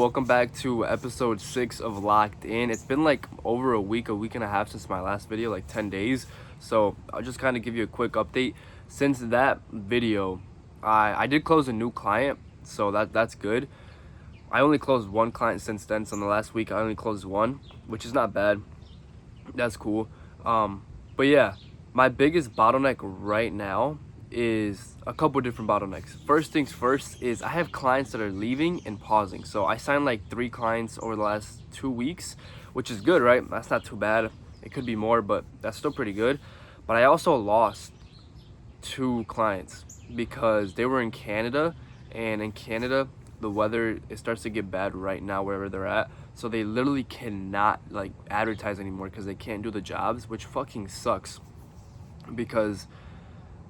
Welcome back to episode 6 of Locked In. It's been like over a week and a half since my last video, like 10 days. So I'll just kind of give you a quick update. Since that video, I did close a new client, so that's good. I only closed one client since then. So in the last week, I only closed one, which is not bad. That's cool. But yeah, my biggest bottleneck right now is a couple different bottlenecks. First things first is I have clients that are leaving and pausing. So I signed like 3 clients over the last 2 weeks, which is good, right? That's not too bad. It could be more, but that's still pretty good. But I also lost 2 clients because they were in Canada, and in Canada the weather, it starts to get bad right now wherever they're at, so they literally cannot like advertise anymore because they can't do the jobs, which fucking sucks because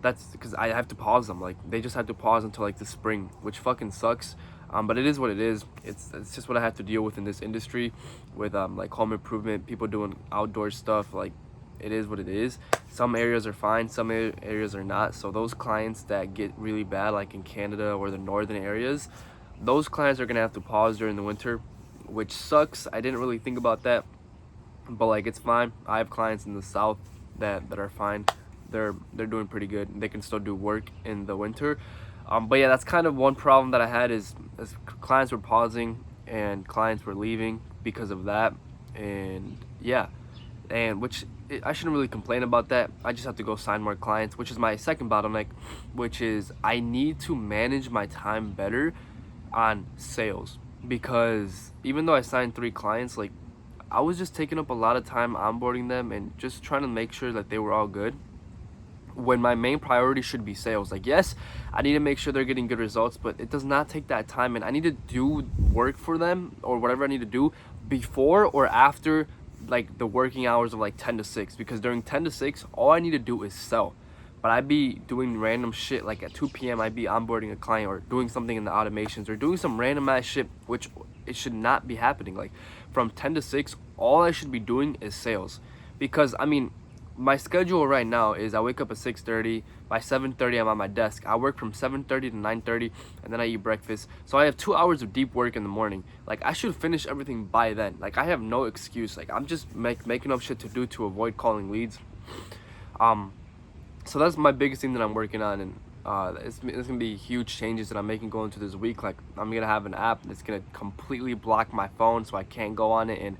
that's because I have to pause them. Like, they just have to pause until like the spring, which fucking sucks. But it is what it is. It's just what I have to deal with in this industry with like home improvement, people doing outdoor stuff. Like, it is what it is. Some areas are fine, some areas are not. So those clients that get really bad, like in Canada or the northern areas, those clients are gonna have to pause during the winter, which sucks. I didn't really think about that, but like, it's fine. I have clients in the south that are fine. They're doing pretty good. They can still do work in the winter. But yeah, that's kind of one problem that I had is clients were pausing and clients were leaving because of that. And yeah, and which I shouldn't really complain about that. I just have to go sign more clients, which is my second bottleneck, which is I need to manage my time better on sales, because even though I signed 3 clients, like, I was just taking up a lot of time onboarding them and just trying to make sure that they were all good, when my main priority should be sales. Like, yes, I need to make sure they're getting good results, but it does not take that time, and I need to do work for them or whatever I need to do before or after like the working hours of like 10 to 6, because during 10 to 6 all I need to do is sell. But I'd be doing random shit, like at 2 p.m. I'd be onboarding a client or doing something in the automations or doing some random ass shit, which it should not be happening. Like, from 10 to 6 all I should be doing is sales, because I mean, my schedule right now is I wake up at 6:30. By 7:30 I'm on my desk. I work from 7:30 to 9:30, and then I eat breakfast. So I have 2 hours of deep work in the morning. Like, I should finish everything by then. Like, I have no excuse. Like, I'm just making up shit to do to avoid calling leads. So that's my biggest thing that I'm working on, and it's gonna be huge changes that I'm making going into this week. Like, I'm gonna have an app that's gonna completely block my phone so I can't go on it, and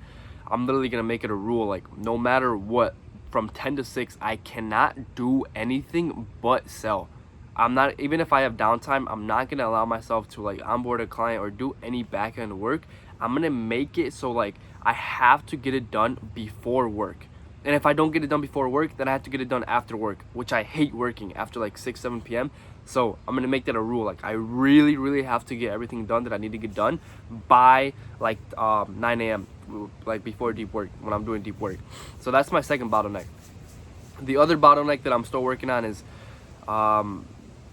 I'm literally gonna make it a rule, like, no matter what, from 10 to 6 I cannot do anything but sell. I'm not, even if I have downtime, I'm not gonna allow myself to like onboard a client or do any back end work. I'm gonna make it so like I have to get it done before work, and if I don't get it done before work, then I have to get it done after work, which I hate working after like 6-7 p.m. So I'm gonna make that a rule. Like, I really have to get everything done that I need to get done by like 9 a.m, like before deep work, when I'm doing deep work. So that's my second bottleneck. The other bottleneck that I'm still working on is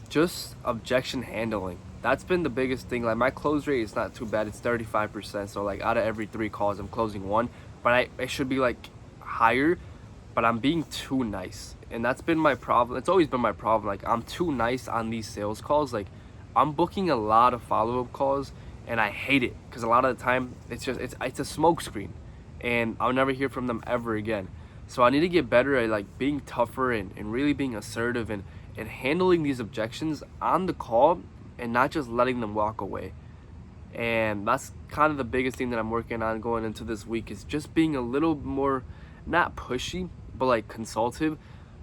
just objection handling. That's been the biggest thing. Like, my close rate is not too bad. It's 35%. So like, out of every 3 calls I'm closing 1, but it should be like higher, but I'm being too nice, and that's been my problem. It's always been my problem. Like, I'm too nice on these sales calls. Like, I'm booking a lot of follow-up calls, and I hate it because a lot of the time it's a smoke screen, and I'll never hear from them ever again. So I need to get better at like being tougher and really being assertive and handling these objections on the call, and not just letting them walk away. And that's kind of the biggest thing that I'm working on going into this week, is just being a little more, not pushy, but like consultative,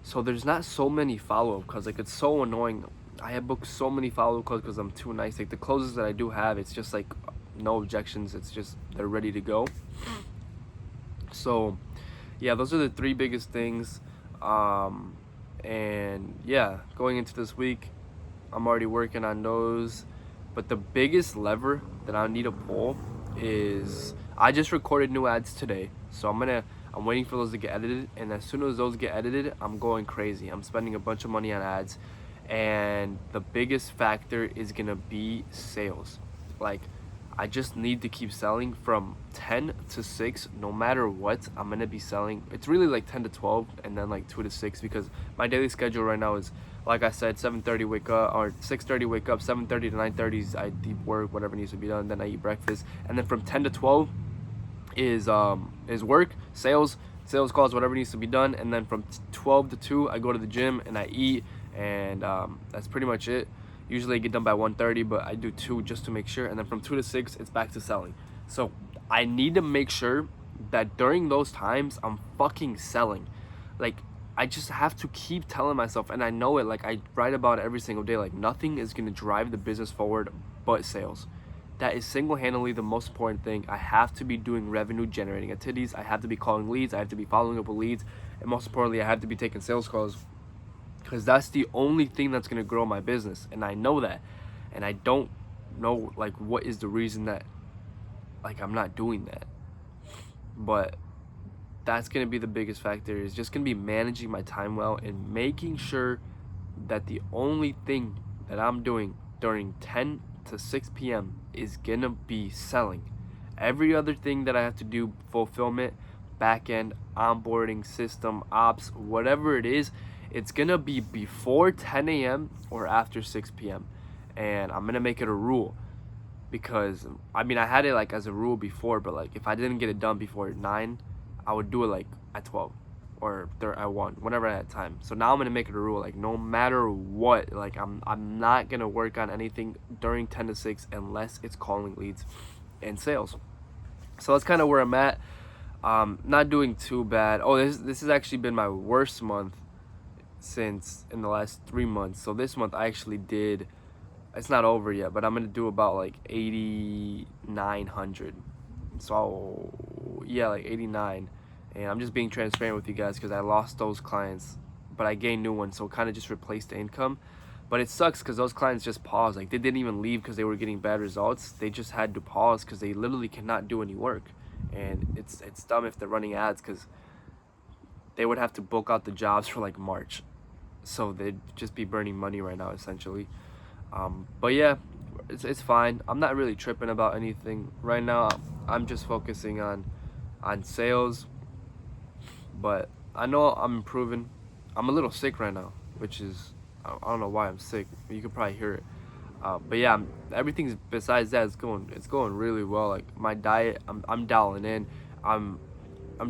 so there's not so many follow-up calls. Like, it's so annoying. I have booked so many follow-up calls because I'm too nice. Like, the closes that I do have, it's just like no objections. It's just they're ready to go. So yeah, those are the 3 biggest things. And yeah, going into this week, I'm already working on those. But the biggest lever that I need to pull is, I just recorded new ads today, so I'm waiting for those to get edited, and as soon as those get edited, I'm going crazy. I'm spending a bunch of money on ads, and the biggest factor is gonna be sales. Like, I just need to keep selling from 10 to 6. No matter what, I'm gonna be selling. It's really like 10 to 12 and then like 2 to 6, because my daily schedule right now is, like I said, 7:30 wake up, or 6:30 wake up, 7:30 to 9:30 I deep work, whatever needs to be done, then I eat breakfast, and then from 10 to 12 is work, sales calls, whatever needs to be done, and then from 12 to 2 I go to the gym and I eat, and that's pretty much it. Usually I get done by 1:30, but I do 2 just to make sure, and then from 2 to 6 it's back to selling. So I need to make sure that during those times I'm fucking selling. Like, I just have to keep telling myself, and I know it, like I write about it every single day, like nothing is going to drive the business forward but sales. That is single-handedly the most important thing. I have to be doing revenue generating activities. I have to be calling leads. I have to be following up with leads. And most importantly, I have to be taking sales calls, because that's the only thing that's going to grow my business. And I know that. And I don't know like what is the reason that like I'm not doing that. But that's going to be the biggest factor, is just going to be managing my time well and making sure that the only thing that I'm doing during 10 to 6 p.m. is gonna be selling. Every other thing that I have to do, fulfillment, back end, onboarding, system, ops, whatever it is, it's gonna be before 10 a.m. or after 6 p.m. And I'm gonna make it a rule, because I mean, I had it like as a rule before, but like if I didn't get it done before 9, I would do it like at 12 or at 1, whenever I had time. So now I'm gonna make it a rule, like no matter what, like I'm not gonna work on anything during 10 to 6 unless it's calling leads and sales. So that's kind of where I'm at. Not doing too bad. Oh, this has actually been my worst month since in the last 3 months. So this month I actually did, it's not over yet, but I'm gonna do about like 8,900. So yeah, like 89. And I'm just being transparent with you guys, because I lost those clients, but I gained new ones, so it kind of just replaced the income. But it sucks because those clients just paused. Like, they didn't even leave because they were getting bad results. They just had to pause because they literally cannot do any work. And it's dumb if they're running ads, because they would have to book out the jobs for like March. So they'd just be burning money right now, essentially. But yeah, it's fine. I'm not really tripping about anything right now. I'm just focusing on sales. But I know I'm improving. I'm a little sick right now, which is, I don't know why I'm sick. You could probably hear it. But yeah, everything's besides that, it's going really well. Like my diet, I'm dialing in. I'm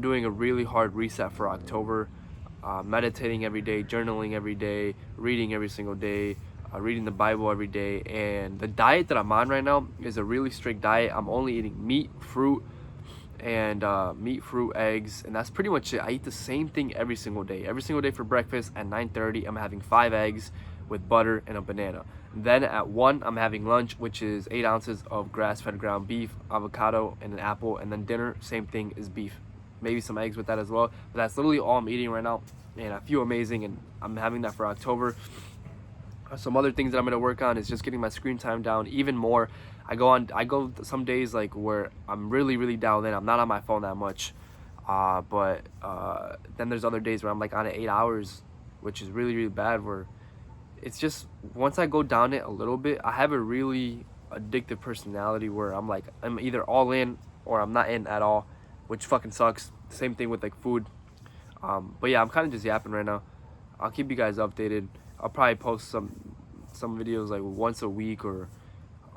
doing a really hard reset for October. Meditating every day, journaling every day, reading every single day, reading the Bible every day. And the diet that I'm on right now is a really strict diet. I'm only eating meat, fruit, and eggs, and that's pretty much it. I eat the same thing every single day. Every single day for breakfast at 9:30, I'm having 5 eggs with butter and a banana. Then at 1, I'm having lunch, which is 8 ounces of grass-fed ground beef, avocado, and an apple. And then dinner, same thing, is beef. Maybe some eggs with that as well. But that's literally all I'm eating right now, and I feel amazing, and I'm having that for October. Some other things that I'm going to work on is just getting my screen time down even more. I go some days like where I'm really dialed in. I'm not on my phone that much. But then there's other days where I'm like on it 8 hours, which is really bad, where it's just, once I go down it a little bit, I have a really addictive personality where I'm like, I'm either all in or I'm not in at all, which fucking sucks. Same thing with like food. But yeah, I'm kind of just yapping right now. I'll keep you guys updated. I'll probably post some videos like once a week, or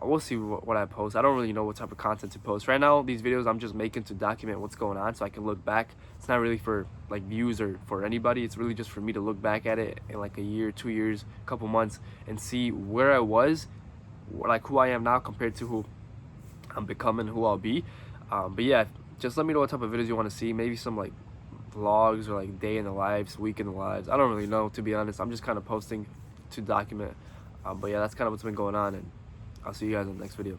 we'll see what I post. I don't really know what type of content to post right now. These videos I'm just making to document what's going on, so I can look back. It's not really for like views or for anybody. It's really just for me to look back at it in like a year, 2 years, a couple months, and see where I was, like who I am now compared to who I'm becoming, who I'll be. But yeah, just let me know what type of videos you want to see. Maybe some like vlogs or like day in the lives, week in the lives. I don't really know, to be honest. I'm just kind of posting to document. But yeah, that's kind of what's been going on, and I'll see you guys in the next video.